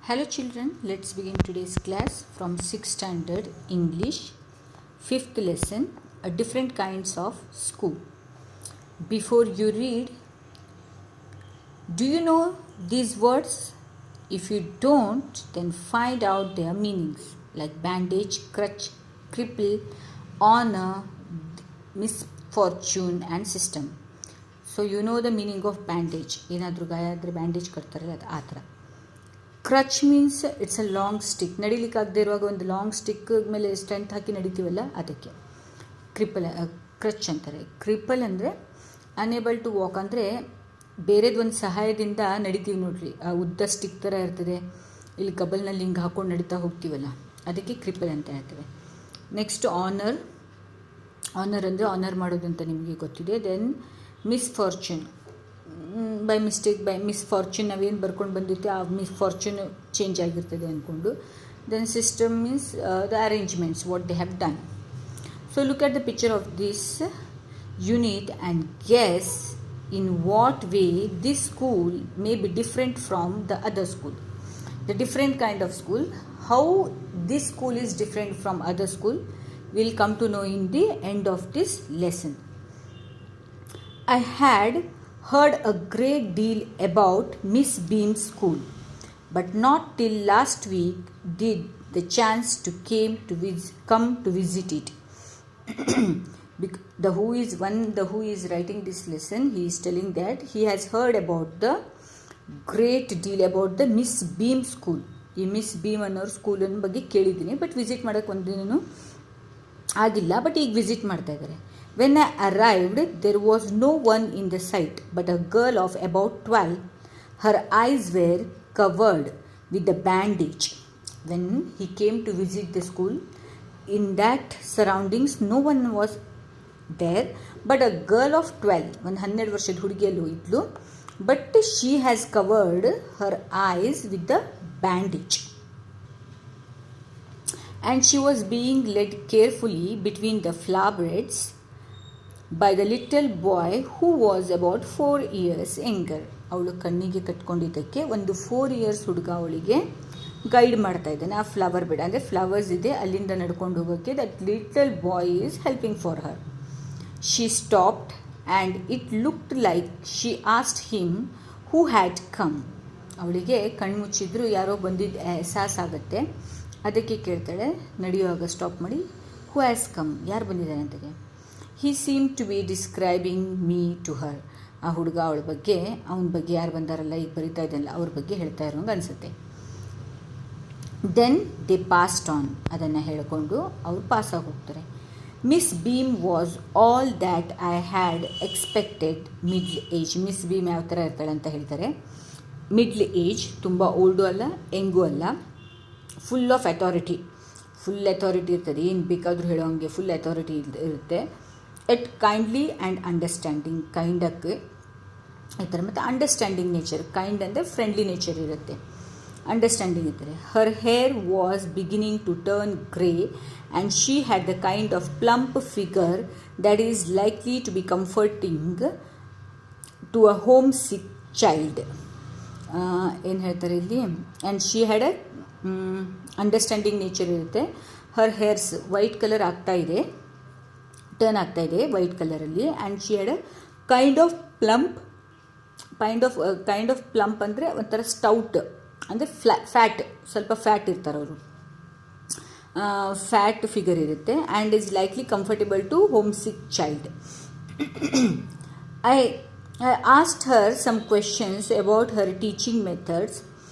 Hello children, let's begin today's class from 6th standard English, 5th lesson, different kinds of school. Before you read, do you know these words? If you don't, then find out their meanings like bandage, crutch, cripple, honor, misfortune and system. So you know the meaning of bandage. ಏನಾದರೂ ಗಾಯ ಆದರೆ bandage ಕಟ್ತಾರಲ್ಲ ಅದು ಆ ಥರ. Crutch means it's a long stick, ನಡಿಲಿಕ್ಕಾಗದೇ ಇರುವಾಗ ಒಂದು long stick ಮೇಲೆ ಸ್ಟ್ರೆಂತ್ ಹಾಕಿ ನಡಿತೀವಲ್ಲ ಅದಕ್ಕೆ ಕ್ರಚ್ ಅಂತಾರೆ. ಕ್ರಿಪಲ್ ಅಂದರೆ ಅನೇಬಲ್ ಟು ವಾಕ್, ಅಂದರೆ ಬೇರೆದು ಒಂದು ಸಹಾಯದಿಂದ ನಡಿತೀವಿ ನೋಡ್ರಿ, ಆ ಉದ್ದ ಸ್ಟಿಕ್ ಥರ ಇರ್ತದೆ, ಇಲ್ಲಿ ಕಬಲ್ನಲ್ಲಿ ಹಿಂಗೆ ಹಾಕ್ಕೊಂಡು ನಡೀತಾ ಹೋಗ್ತೀವಲ್ಲ ಅದಕ್ಕೆ ಕ್ರಿಪಲ್ ಅಂತ ಹೇಳ್ತೇವೆ. ನೆಕ್ಸ್ಟ್ ಆನರ್ ಅಂದರೆ ಆನರ್ ಮಾಡೋದು ಅಂತ ನಿಮಗೆ ಗೊತ್ತಿದೆ. Then misfortune, by mistake by misfortune ನಾವೇನು ಬರ್ಕೊಂಡು ಬಂದಿರ್ತೀವಿ ಆ ಮಿಸ್ಫಾರ್ಚೂನ್ ಚೇಂಜ್ ಆಗಿರ್ತದೆ ಅಂದ್ಕೊಂಡು. Then system means the arrangements what they have done. So look at the picture of this unit and guess in what way this school may be different from the other school. The different kind of school, how this school is different from other school, we'll come to know in the end of this lesson. I had heard a great deal about Miss Beam's school, but not till last week did the chance to come to visit it. The who is writing this lesson, he is telling that he has heard about the great deal about the Miss Beam school. ಈ miss beam ಅನ್ನೋರು ಸ್ಕೂಲನ್ನ ಬಗ್ಗೆ ಕೇಳಿದ್ದೀನಿ, but visit ಮಾಡೋಕ್ಕೆ ಒಂದಿನೂ ಆಗಿಲ್ಲ, but ಈಗ visit ಮಾಡ್ತಾ ಇದ್ದಾರೆ. When I arrived, there was no one in the sight but a girl of about 12. Her eyes were covered with a bandage. When he came to visit the school, in that surroundings no one was there but a girl of 12, ಒಂದು 12 ವರ್ಷದ ಹುಡುಗಿಯಲ್ಲೂ ಇದ್ಲು, but she has covered her eyes with the bandage and she was being led carefully between the flower beds by the little boy who was about 4 years younger. ಅವಳು ಕಣ್ಣಿಗೆ ಕಟ್ಕೊಂಡಿದ್ದಕ್ಕೆ ಒಂದು 4 years ಹುಡುಗ ಅವಳಿಗೆ guide ಮಾಡ್ತಾ ಇದ್ದಾನೆ. ಆ ಫ್ಲವರ್ ಬೆಡ್ ಅಂದರೆ flowers ಇದೆ, ಅಲ್ಲಿಂದ ನಡ್ಕೊಂಡು ಹೋಗೋಕ್ಕೆ that little boy is helping for her. She stopped and it looked like she asked him who had come. ಅವಳಿಗೆ ಕಣ್ಮುಚ್ಚಿದ್ರು ಯಾರೋ ಬಂದಿದ್ದು ಎಹಸಾಸ್ ಆಗುತ್ತೆ, ಅದಕ್ಕೆ ಕೇಳ್ತಾಳೆ ನಡೆಯುವಾಗ ಸ್ಟಾಪ್ ಮಾಡಿ, ಹೂ ಹ್ಯಾಸ್ ಕಮ್, ಯಾರು ಬಂದಿದ್ದಾರೆ ಅಂತಾಗೆ. He seemed to be describing me to her. ಆ ಹುಡುಗ ಅವಳ ಬಗ್ಗೆ, ಅವನ ಬಗ್ಗೆ ಯಾರು ಬಂದಾರಲ್ಲ ಈಗ ಬರಿತಾ ಇದ್ದಾನಲ್ಲ ಅವ್ರ ಬಗ್ಗೆ ಹೇಳ್ತಾ ಇರೋಂಗೆ ಅನಿಸುತ್ತೆ. ದೆನ್ ದೇ ಪಾಸ್ಡ್ ಆನ್, ಅದನ್ನು ಹೇಳಿಕೊಂಡು ಅವ್ರು ಪಾಸಾಗಿ ಹೋಗ್ತಾರೆ. Miss beam was all that I had expected. Middle age, miss beam ಯಾವ ಥರ ಇರ್ತಾಳೆ ಅಂತ ಹೇಳ್ತಾರೆ. ಮಿಡ್ಲ್ ಏಜ್, ತುಂಬ ಓಲ್ಡು ಅಲ್ಲ ಯಂಗೂ ಅಲ್ಲ, full of authority, full authority ಇರ್ತದೆ, ಏನು ಬೇಕಾದರೂ ಹೇಳೋಂಗೆ ಫುಲ್ ಅಥಾರಿಟಿ ಇರುತ್ತೆ. ಎಟ್ ಕೈಂಡ್ಲಿ ಆ್ಯಂಡ್ ಅಂಡರ್ಸ್ಟ್ಯಾಂಡಿಂಗ್, ಕೈಂಡಕ್ಕೆ ಈ ಥರ, ಮತ್ತು ಅಂಡರ್ಸ್ಟ್ಯಾಂಡಿಂಗ್ ನೇಚರ್, ಕೈಂಡ್ ಅಂದರೆ ಫ್ರೆಂಡ್ಲಿ ನೇಚರ್ ಇರುತ್ತೆ, ಅಂಡರ್ಸ್ಟ್ಯಾಂಡಿಂಗ್ ಇರ್ತಾರೆ. Her hair was beginning to turn grey and she had the kind of plump figure that is likely to be comforting to a home sick child. ಏನು ಹೇಳ್ತಾರೆ ಇಲ್ಲಿ, and she had a understanding nature ಇರುತ್ತೆ. ಹರ್ hairs white colour ಆಗ್ತಾಯಿದೆ, turn ಆಗ್ತಾಯಿದೆ white ಕಲರಲ್ಲಿ. And she had a kind of plump, kind of plump ಅಂದರೆ ಒಂಥರ stout, ಅಂದರೆ ಫ್ಯಾಟ್, ಸ್ವಲ್ಪ ಫ್ಯಾಟ್ ಇರ್ತಾರೆ ಅವರು, ಫ್ಯಾಟ್ ಫಿಗರ್ ಇರುತ್ತೆ. And is likely comfortable to home sick child. I asked her some questions about her teaching methods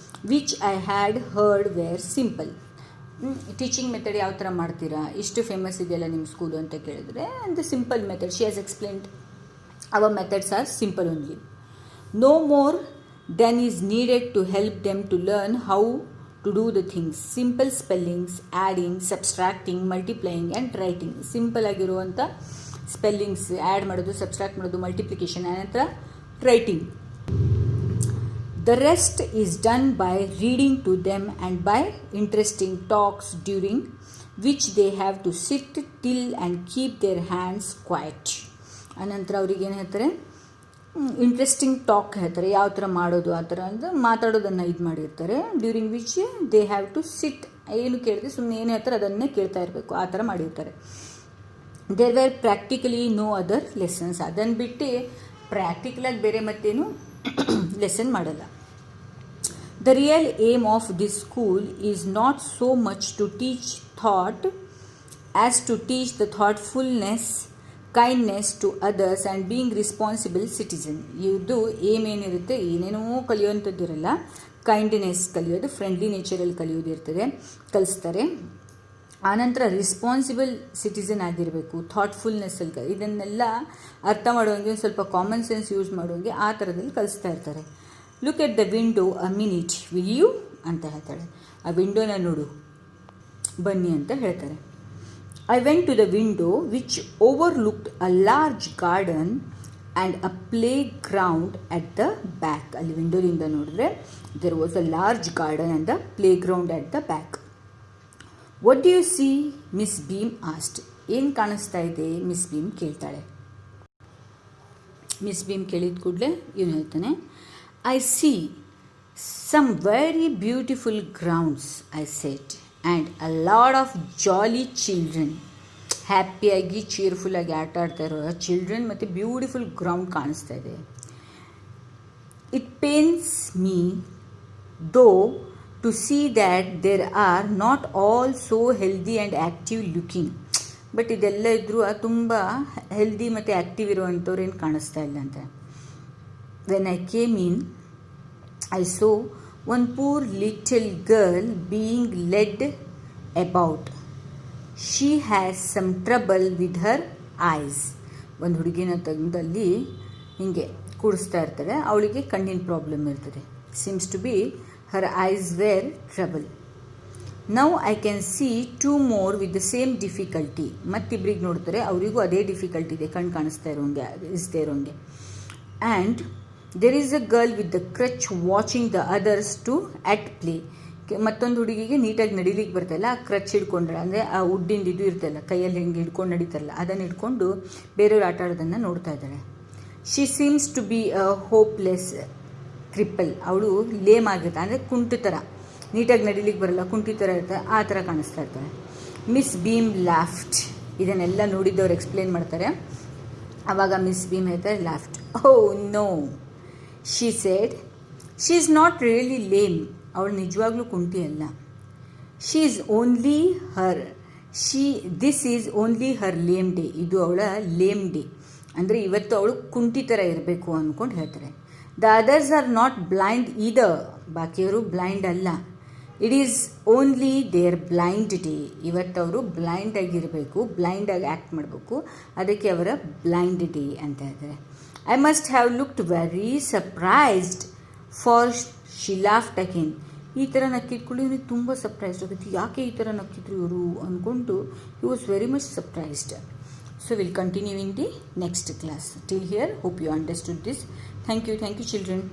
which I had heard were simple. Teaching method ಯಾವ ಥರ ಮಾಡ್ತೀರಾ, ಇಷ್ಟು ಫೇಮಸ್ ಇದೆಯಲ್ಲ ನಿಮ್ಮ ಸ್ಕೂಲು ಅಂತ ಕೇಳಿದ್ರೆ, and the simple method she has explained our methods are simple only. No more then is needed to help them to learn how to do the things. Simple spellings, adding, subtracting, multiplying and writing. Simple ಆಗಿರುವಂಥ spellings, add ಮಾಡೋದು, subtract ಮಾಡೋದು, multiplication, ಆನಂತರ writing. The rest is done by reading to them and by interesting talks during which they have to sit still and keep their hands quiet. ಆನಂತರ ಅವ್ರಿಗೆ ಏನು ಹೇಳ್ತಾರೆ, interesting talk ಹೇಳ್ತಾರೆ, ಯಾವ ಥರ ಮಾಡೋದು ಆ ಥರ ಅಂತ ಮಾತಾಡೋದನ್ನು ಇದು ಮಾಡಿರ್ತಾರೆ. During which they have to sit, ಏನು ಕೇಳಿದ್ರೆ ಸುಮ್ಮನೆ ಏನು ಹೇಳ್ತಾರೆ ಅದನ್ನೇ ಕೇಳ್ತಾ ಇರಬೇಕು, ಆ ಥರ ಮಾಡಿರ್ತಾರೆ. There were practically no other lessons, ಅದನ್ನು ಬಿಟ್ಟು ಪ್ರಾಕ್ಟಿಕಲಾಗಿ ಬೇರೆ ಮತ್ತೇನು ಲೆಸನ್ ಮಾಡಲ್ಲ. The real aim of this school is not so much to teach thought as to teach the thoughtfulness, kindness to others and being responsible citizen. ಇದು ಏನೇನಿರುತ್ತೆ, ಏನೇನೋ ಕಲಿಯುವಂಥದ್ದಿರಲ್ಲ. Kindness ಕಲಿಯೋದು, ಫ್ರೆಂಡ್ಲಿ ನೇಚರಲ್ಲಿ ಕಲಿಯೋದಿರ್ತದೆ, ಕಲಿಸ್ತಾರೆ. ಆನಂತರ ರೆಸ್ಪಾನ್ಸಿಬಲ್ ಸಿಟಿಸನ್ ಆಗಿರಬೇಕು, ಥಾಟ್ಫುಲ್ನೆಸ್ಸಲ್ಲಿ ಇದನ್ನೆಲ್ಲ ಅರ್ಥ ಮಾಡುವಂಗೆ, ಒಂದು ಸ್ವಲ್ಪ ಕಾಮನ್ ಸೆನ್ಸ್ ಯೂಸ್ ಮಾಡುವಂಗೆ ಆ ಥರದಲ್ಲಿ ಕಲಿಸ್ತಾ ಇರ್ತಾರೆ. Look at the window a minute will you ಅಂತ ಹೇಳ್ತಾಳೆ. ಆ ವಿಂಡೋನ ನೋಡು ಬನ್ನಿ ಅಂತ ಹೇಳ್ತಾರೆ. I went to the window which overlooked a large garden and a playground at the back. ಅಲ್ಲಿ ವಿಂಡೋದಿಂದ ನೋಡಿದ್ರೆ there was a large garden and the playground at the back. What do you see? Miss Beam asked. ಏನು ಕಾಣಿಸ್ತಾ ಇದೆ miss beam ಕೇಳ್ತಾಳೆ. Miss beam ಕೇಳಿದ ಕೂಡಲೇ ಏನು ಹೇಳ್ತಾನೆ, I see some very beautiful grounds, I said. And a lot of jolly children, ಹ್ಯಾಪಿಯಾಗಿ ಚೀರ್ಫುಲ್ಲಾಗಿ ಆಟ ಆಡ್ತಾ ಇರೋ ಚಿಲ್ಡ್ರನ್ ಮತ್ತು ಬ್ಯೂಟಿಫುಲ್ ಗ್ರೌಂಡ್ ಕಾಣಿಸ್ತಾ ಇದೆ. It pains me though to see that there are not all so healthy and active looking. But ಇದೆಲ್ಲ ಇದ್ದರೂ ತುಂಬ ಹೆಲ್ದಿ ಮತ್ತು ಆ್ಯಕ್ಟಿವ್ ಇರುವಂಥವ್ರು ಏನು ಕಾಣಿಸ್ತಾ ಇಲ್ಲ ಅಂತ. When I came in I so one poor little girl being led about. She has some trouble with her eyes. ಒಂದು ಹುಡುಗಿನ ತಂದಲ್ಲಿ ಹೀಗೆ ಕೂಡಿಸ್ತಾ ಇರ್ತಾರೆ, ಅವಳಿಗೆ ಕಣ್ಣಿನ ಪ್ರಾಬ್ಲಮ್ ಇರ್ತದೆ. seems to be her eyes were trouble. Now I can see two more with the same difficulty. ಮತ್ತಿಬ್ಬರಿಗೆ ನೋಡ್ತಾರೆ, ಅವರಿಗೂ ಅದೇ ಡಿಫಿಕಲ್ಟಿ ಇದೆ, ಕಣ್ಣು ಕಾಣಿಸ್ತಾ ಇರೋಂಗೆ. And there is a girl with the crutch watching the others to at play. ಮತ್ತೊಂದು ಹುಡುಗಿಗೆ ನೀಟಾಗಿ ನಡಿಲಿಕ್ಕೆ ಬರ್ತಾಯಿಲ್ಲ, ಆ ಕ್ರಚ್ ಹಿಡ್ಕೊಂಡ್ರೆ ಅಂದರೆ ಆ ಉಡ್ಡಿಂದ ಇದು ಇರ್ತಲ್ಲ, ಕೈಯಲ್ಲಿ ಹಿಂಗೆ ಹಿಡ್ಕೊಂಡು ನಡೀತಾರಲ್ಲ, ಅದನ್ನು ಹಿಡ್ಕೊಂಡು ಬೇರೆಯವ್ರು ಆಟ ಆಡೋದನ್ನು ನೋಡ್ತಾ ಇದ್ದಾಳೆ. She seems to be a hopeless cripple. ಅವಳು ಲೇಮ್ ಆಗಿರ್ತಾಳೆ, ಅಂದರೆ ಕುಂಟು ಥರ, ನೀಟಾಗಿ ನಡಿಲಿಕ್ಕೆ ಬರಲ್ಲ, ಕುಂಟಿ ಥರ ಇರ್ತಾರೆ, ಆ ಥರ ಕಾಣಿಸ್ತಾ ಇರ್ತಾಳೆ. Miss Beam Loft. ಇದನ್ನೆಲ್ಲ ನೋಡಿದ್ದವ್ರು ಎಕ್ಸ್ಪ್ಲೇನ್ ಮಾಡ್ತಾರೆ. ಆವಾಗ ಮಿಸ್ ಬೀಮ್ ಹೇಳ್ತಾರೆ Loft. Oh no, she said, she is not really lame. ಅವಳು ನಿಜವಾಗ್ಲೂ ಕುಂಟಿ ಅಲ್ಲ. This is only her lame day. ಇದು ಅವಳ ಲೇಮ್ ಡೇ, ಅಂದರೆ ಇವತ್ತು ಅವಳು ಕುಂಟಿ ಥರ ಇರಬೇಕು ಅಂದ್ಕೊಂಡು ಹೇಳ್ತಾರೆ. The others are not blind either. ಬಾಕಿಯವರು ಬ್ಲೈಂಡ್ ಅಲ್ಲ. It is only their blind day. ಇವತ್ತು ಅವರು ಬ್ಲೈಂಡ್ ಆಗಿರಬೇಕು, ಬ್ಲೈಂಡಾಗಿ ಆ್ಯಕ್ಟ್ ಮಾಡಬೇಕು, ಅದಕ್ಕೆ ಅವರ ಬ್ಲೈಂಡ್ ಡೇ ಅಂತ ಹೇಳ್ತಾರೆ. I must have looked very surprised for she loft again. ಈ ಥರ ನಕ್ಕಿದ್ಕೊಳ್ಳಿ ಇವನಿಗೆ ತುಂಬ ಸರ್ಪ್ರೈಸ್ಡ್ ಆಗುತ್ತೆ, ಯಾಕೆ ಈ ಥರ ನಕ್ಕಿದ್ರು ಇವರು ಅಂದ್ಕೊಂಡು he was very much surprised. So will continue in the next class. Till here hope you understood this. Thank you children.